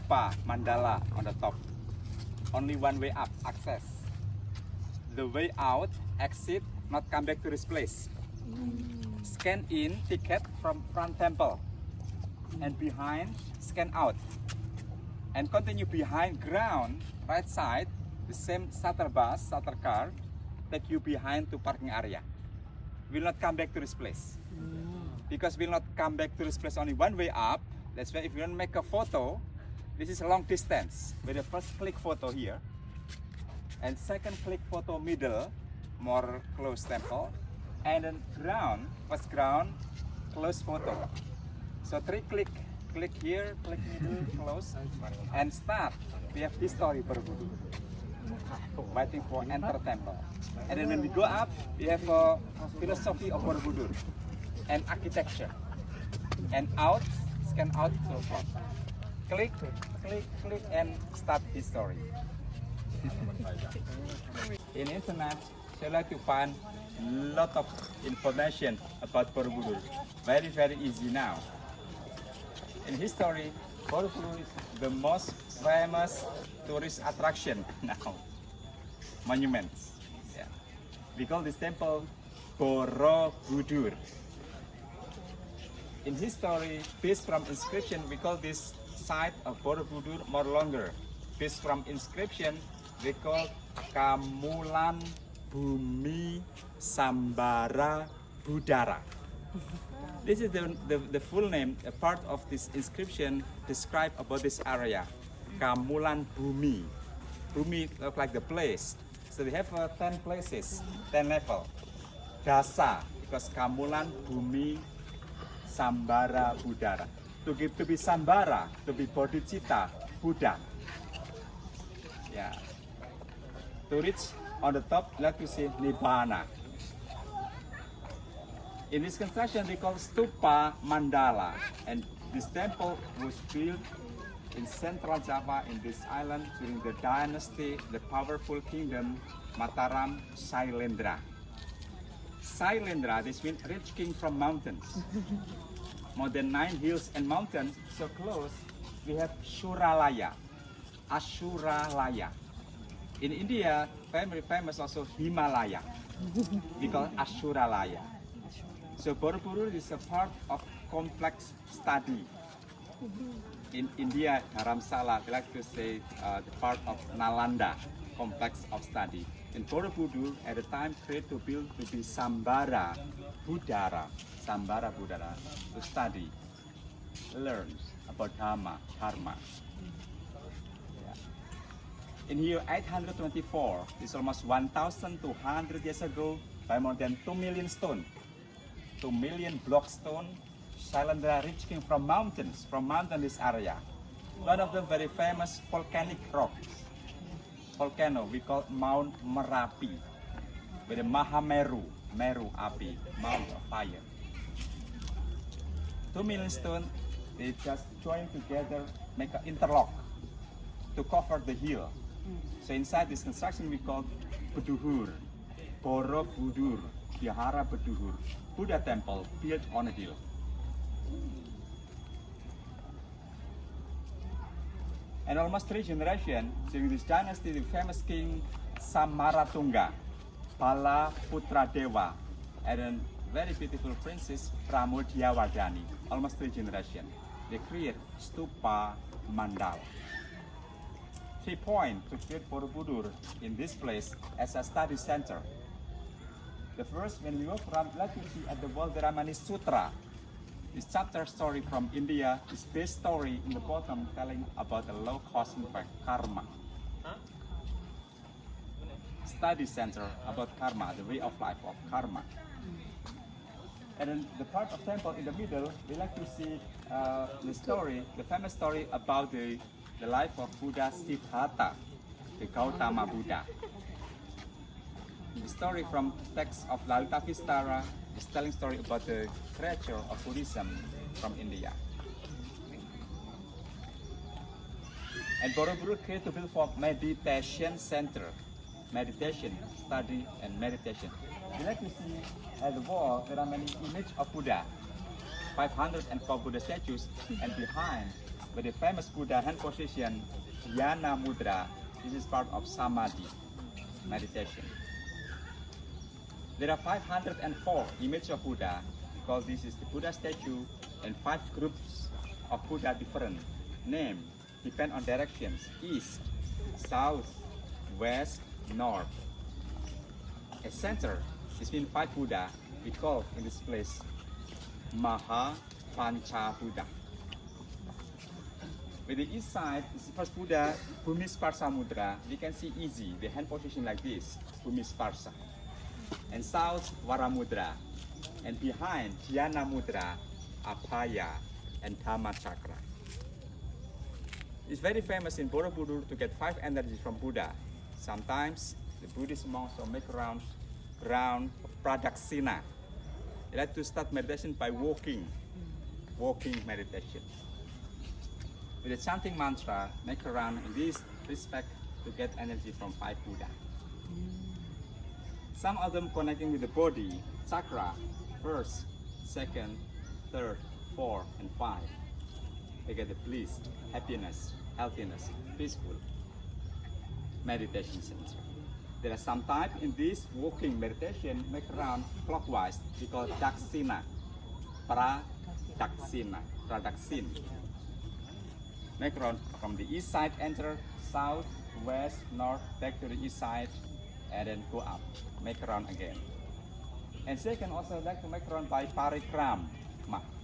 stupa mandala on the top. Only one way up, access. The way out, exit, not come back to this place. Scan in, ticket from front temple. And behind, scan out. And continue behind ground, right side, the same shuttle bus, shuttle car, take you behind to parking area. Will not come back to this place. Because will not come back to this place only one way up. That's why if you want to make a photo, this is a long distance. With the first click photo here, and second click photo middle, more close temple, and then ground, first ground, close photo. So three click here, click middle, close, and start. We have history Borobudur, waiting for enter temple. And then when we go up, we have a philosophy of Borobudur and architecture. And out, scan out so far. Click, and start history. In internet, you like to find lot of information about Borobudur. Very, very easy now. In history, Borobudur is the most famous tourist attraction now. Monuments. Yeah. We call this temple Borobudur. In history, based from inscription, we call this site of Borobudur more longer. Based from inscription, we call Kamulan Bumi Sambara Budara. This is the full name. A part of this inscription describe about this area. Kamulan Bumi. Bumi look like the place. So they have 10 places, 10 level. Dasa, because Kamulan Bumi Sambara Budara. To be Sambara, to be Bodhicitta, Buddha. Yeah. To reach on the top, like you see Nibbana. In this construction, we call Stupa Mandala, and this temple was built in central Java in this island during the dynasty, the powerful kingdom Mataram Sailendra. Sailendra, this means rich king from mountains. More than 9 hills and mountains, so close, we have Shuralaya, Ashuralaya. In India, very famous also Himalaya. We call it Ashuralaya. So Borobudur is a part of complex study. In India, Dharamsala, we like to say the part of Nalanda, complex of study. In Borobudur, at the time, created to build to be Sambara Budara, to study, learn about Dharma. In year 824, it's almost 1,200 years ago, by more than 2 million stone, 2 million block stone, Sailendra rich king from mountain this area. One of them very famous volcanic rocks. Volcano, we call Mount Merapi, with the Mahameru, Meru Api, Mount of Fire. 2 million stone, they just join together, make an interlock to cover the hill. So inside this construction we call Buduhur, Borobudur, Vihara Buduhur, Buddha temple built on a hill. And almost 3 generations during this dynasty, the famous king Samaratunga, Bala Putra Dewa, and then very beautiful princess Pramudiawardhani. Almost 3 generations. They create Stupa Mandala. 3 points to create Borobudur in this place as a study center. The first, when you walk around, like you see at the wall, there are many sutra. This chapter story from India, this base story in the bottom telling about the low cost impact karma. Study center about karma, the way of life of karma. And then the part of temple in the middle, we like to see the story, the famous story about the life of Buddha Siddhartha, the Gautama Buddha. The story from text of Lalita Vistara is telling story about the creator of Buddhism from India. And Borobudur created to build for meditation center, meditation, study and meditation. You like to see at the wall there are many images of Buddha, 504 Buddha statues, and behind with the famous Buddha hand position, Dhyana Mudra. This is part of Samadhi meditation. There are 504 images of Buddha, because this is the Buddha statue, and 5 groups of Buddha different. Name depend on directions: east, south, west, north. A center between 5 Buddha, we call in this place Maha Pancha Buddha. With the east side is the first Buddha, Bhumisparsa Mudra. We can see easy the hand position like this, Bhumisparsa. And south, Varamudra. And behind, Dhyana Mudra, Abhaya, and Dhamma Chakra. It's very famous in Borobudur to get 5 energies from Buddha. Sometimes the Buddhist monks will make round Pradaksina. They like to start meditation by walking meditation. With the chanting mantra, make a round in this respect to get energy from 5 Buddha. Some of them connecting with the body, chakra, first, second, third, 4, and 5. They get the bliss, happiness, healthiness, peaceful meditation center. There are some type in this walking meditation, make around clockwise, we call Daksina, Pradaksina. Make around from the east side, enter, south, west, north, back to the east side, and then go up, make around again. And second, also like to make around by parikram.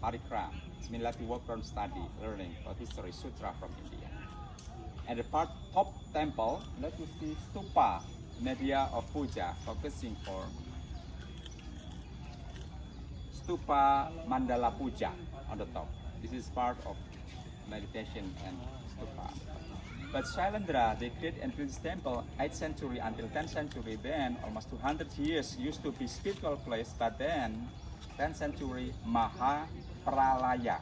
Parikram. It means like to walk around, study, learning about history, sutra from India. And the top temple, let us see stupa, media of puja, focusing for stupa mandala puja on the top. This is part of meditation and stupa. But Shailendra, they created and built this temple 8th century until 10th century. Then almost 200 years used to be spiritual place, but then 10th century Mahapralaya,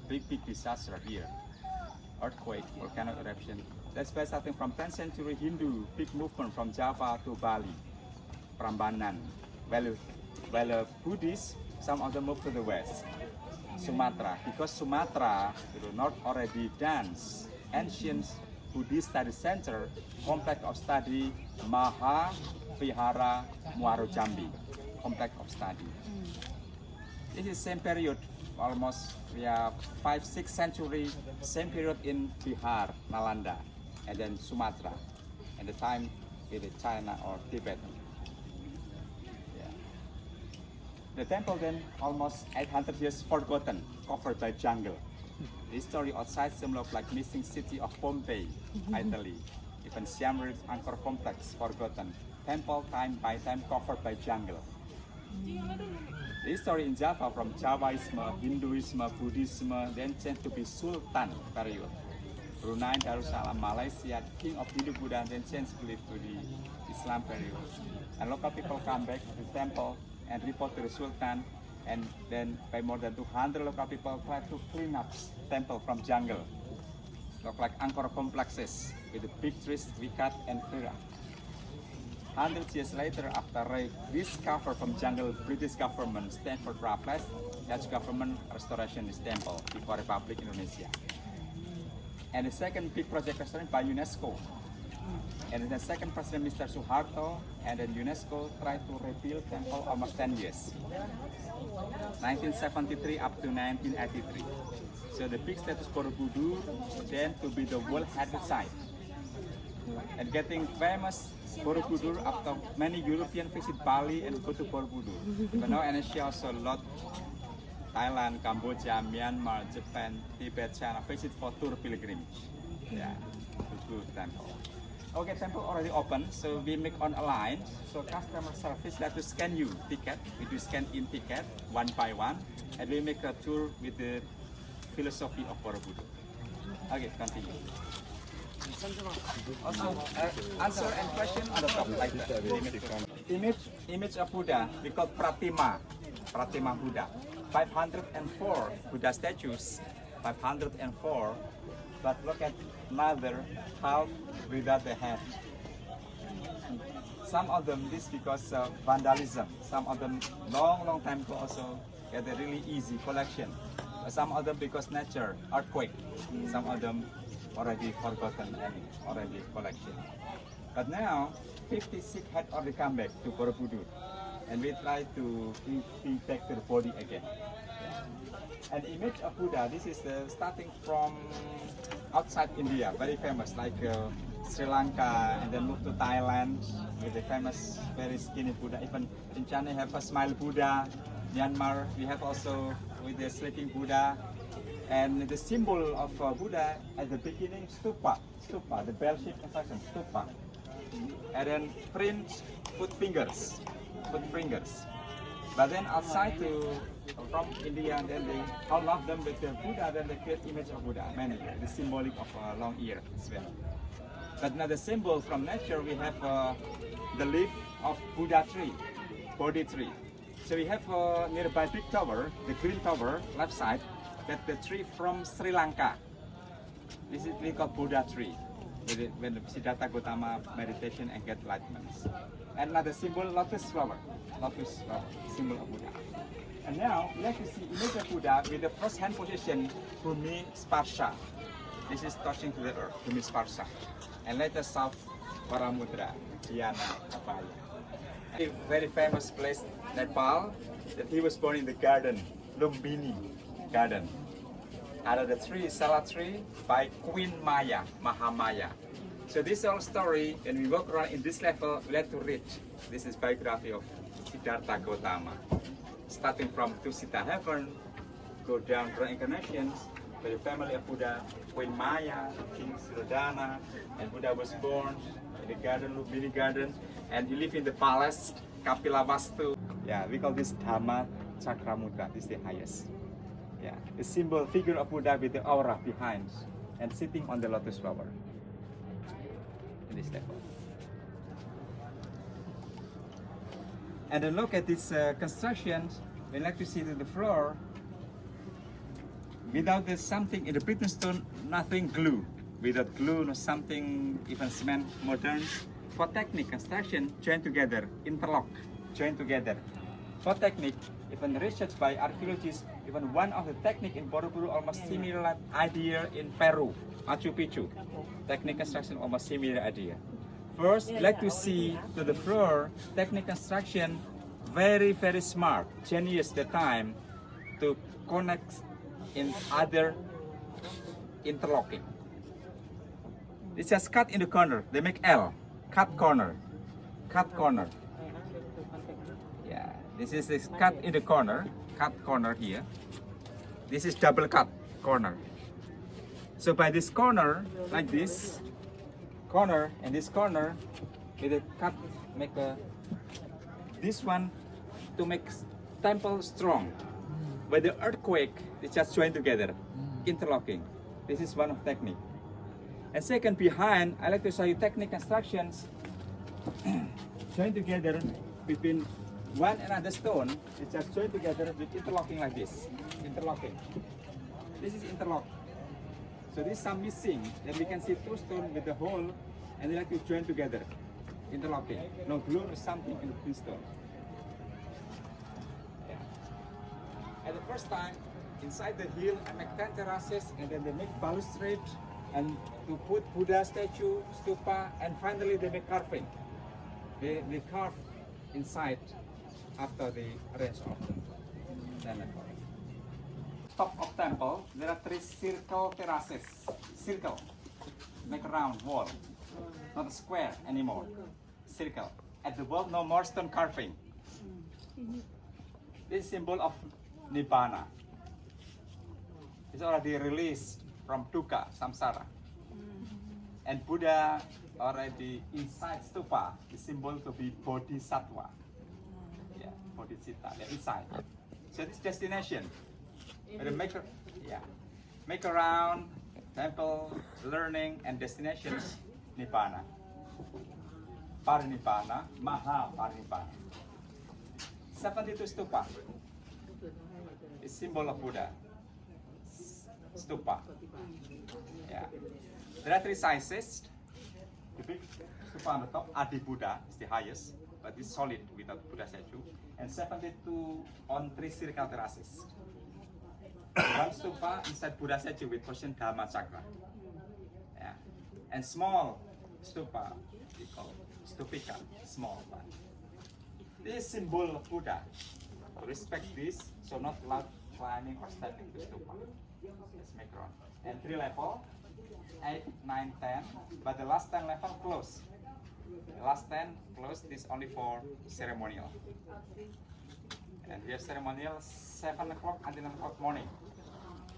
big disaster here, earthquake, volcanic eruption. That's why starting from 10th century Hindu, big movement from Java to Bali, Prambanan. While Buddhists, some of them moved to the west, Sumatra, because Sumatra, the north already dance. Ancient Buddhist study center, complex of study Maha Vihara Muaro Jambi, complex of study. This is same period, almost 5-6 century, same period in Bihar, Nalanda, and then Sumatra, and the time in China or Tibet. Yeah. The temple then almost 800 years forgotten, covered by jungle. The story outside some look like missing city of Pompeii, Italy. Even Siam Reap Angkor complex forgotten. Temple time by time covered by jungle. The story in Java from Javaism, Hinduism, Buddhism, then changed to be Sultan period. Brunei, Darussalam, Malaysia, king of Hindu Buddha, then changed belief to the Islam period. And local people come back to the temple and report to the Sultan. And then by more than 200 local people try to clean up temple from jungle. Look like Angkor complexes with the big trees we cut and clear up. 100 years later, after rediscover from jungle, British government stand for Raffles, Dutch government restoration this temple before Republic Indonesia. And the second big project restoration by UNESCO. And the second president, Mr. Suharto, and then UNESCO tried to rebuild temple almost 10 years. 1973 up to 1983. So the big status Borobudur then to be the World Heritage Site. And getting famous Borobudur after many Europeans visit Bali and go to Borobudur. But now Indonesia also a lot, Thailand, Cambodia, Myanmar, Japan, Tibet, China visit for tour pilgrimage. Yeah, to temple. Okay, temple already open, so we make on a line. So customer service let to scan you ticket. We do scan in ticket one by one, and we make a tour with the philosophy of Borobudur. Okay, continue. Also, answer and question on the top like that. Image of Buddha, we call Pratima Buddha. 504 Buddha statues, 504. But look at mother, half without the head. Some of them this because of vandalism. Some of them long time ago also get a really easy collection. Some of them because nature, earthquake. Some of them already forgotten and already collection. But now, 56 had already come back to Borobudur, and we try to take the body again. An image of Buddha, this is starting from outside India, very famous, like Sri Lanka, and then move to Thailand with the famous, very skinny Buddha. Even in China, have a smile Buddha. Myanmar, we have also with the sleeping Buddha. And the symbol of Buddha at the beginning, stupa, the bell-shaped construction, stupa. And then print foot fingers. But then outside from India, and then they all of them with the Buddha, then they create image of Buddha, many, the symbolic of a long ear as well. But now the symbol from nature, we have the leaf of Buddha tree, Bodhi tree. So we have nearby big tower, the green tower, left side, that the tree from Sri Lanka. This is we call Buddha tree, when Siddhartha Gautama meditation and get enlightenment. And another symbol, lotus flower, symbol of Buddha. And now we like to see image of Buddha with the first hand position, Bhumi Sparsha. This is touching to the earth, Bhumi Sparsha. And later south, Paramudra, Dhyana, Abhaya. A very famous place, Nepal, that he was born in the garden, Lumbini garden. Under the tree, Sala tree, by Queen Maya, Mahamaya. So this whole story, when we walk around in this level, we have to read. This is biography of Siddhartha Gautama. Starting from Tusita heaven, go down to incarnations, with the family of Buddha, Queen Maya, King Siddhartha, and Buddha was born in the garden, Lumbini garden, and he lived in the palace, Kapilavastu. Yeah, we call this Dhamma Cakramudra, this is the highest. Yeah, the symbol figure of Buddha with the aura behind and sitting on the lotus flower in this level. And then look at this construction. We like to see to the floor. Without the something in the Britain stone, nothing glue. Without glue, no something, even cement, modern. For technique, construction, join together, interlock, join together. For technique, even research by archaeologists, even one of the technique in Borobudur almost similar idea in Peru, Machu Picchu. Technique construction almost similar idea. First, like to see to the floor, technique construction, very, very smart, genius the time to connect in other interlocking. It's just cut in the corner, they make L, cut corner. Yeah, this is this cut in the corner, cut corner here. This is double cut corner. So by this corner, like this, corner and this corner, with a cut, make a, this one to make temple strong. By the earthquake, they just join together, interlocking. This is one of technique. And second, behind, I like to show you technique constructions. Join together between one and another stone. It just join together with interlocking like this. Interlocking. This is interlock. So this is some missing. Then we can see two stones with the hole, and they like to join together. Interlocking. No glue or something in the stone. Yeah. At the first time, inside the hill, I make 10 terraces, and then they make balustrade, and to put Buddha statue, stupa, and finally they make carving. They carve inside after the rest of the temple. Top of temple, there are 3 circle terraces. Circle, make a round wall, not a square anymore. Circle. At the wall, no more stone carving. This is symbol of Nibbana. It's already released from dukkha, samsara. And Buddha already inside stupa is symbol to be bodhisattva. Yeah, bodhicitta, they're inside. So this destination, make around temple, learning, and destinations, Nibbana. Parinibbana, Mahaparinibbana. 72 stupa is symbol of Buddha. Stupa. Yeah. There are 3 sizes. The big stupa on the top, Adi Buddha, is the highest, but it's solid without Buddha statue. And 72 on 3 circle terraces. One stupa inside Buddha statue with position Dhamma Chakra. Yeah. And small stupa we call stupika, small one. This symbol of Buddha. Respect this, so not loud climbing or stepping to stupa. Let's make around. And 3 level, 8, 9, 10, but the last 10 level close. The last 10 close, this only for ceremonial. And we have ceremonial 7 o'clock until 9 o'clock morning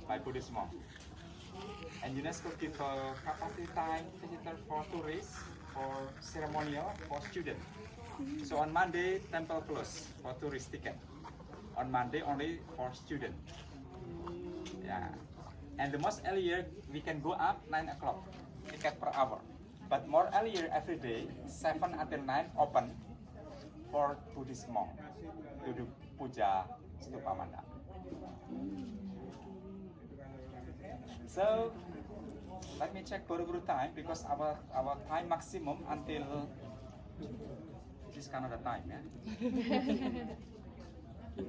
by Buddhist monk. And UNESCO give a capacity time visitor for tourists, for ceremonial, for student. So on Monday, temple close for tourist ticket. On Monday only for student. Yeah. And the most earlier we can go up 9 o'clock, ticket per hour. But more earlier every day, 7 until 9 open for Buddhist monk to do puja stupa mandapa. So let me check Buru-Buru time because our time maximum until this Canada time, yeah.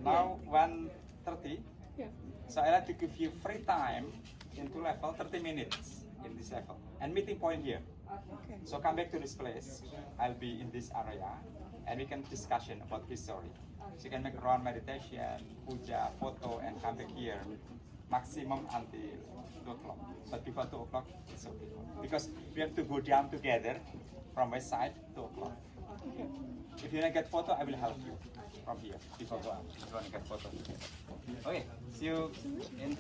Now 1:30. Yeah. So I like to give you free time into level 30 minutes in this level and meeting point here. Okay. So come back to this place. I'll be in this area and we can discussion about history. So you can make around meditation, puja, photo, and come back here maximum until 2 o'clock. But before 2 o'clock, it's okay. Because we have to go down together from my side, 2 o'clock. Okay. If you want to get photo, I will help you from here before go out. If you want to get photo. Okay, see you in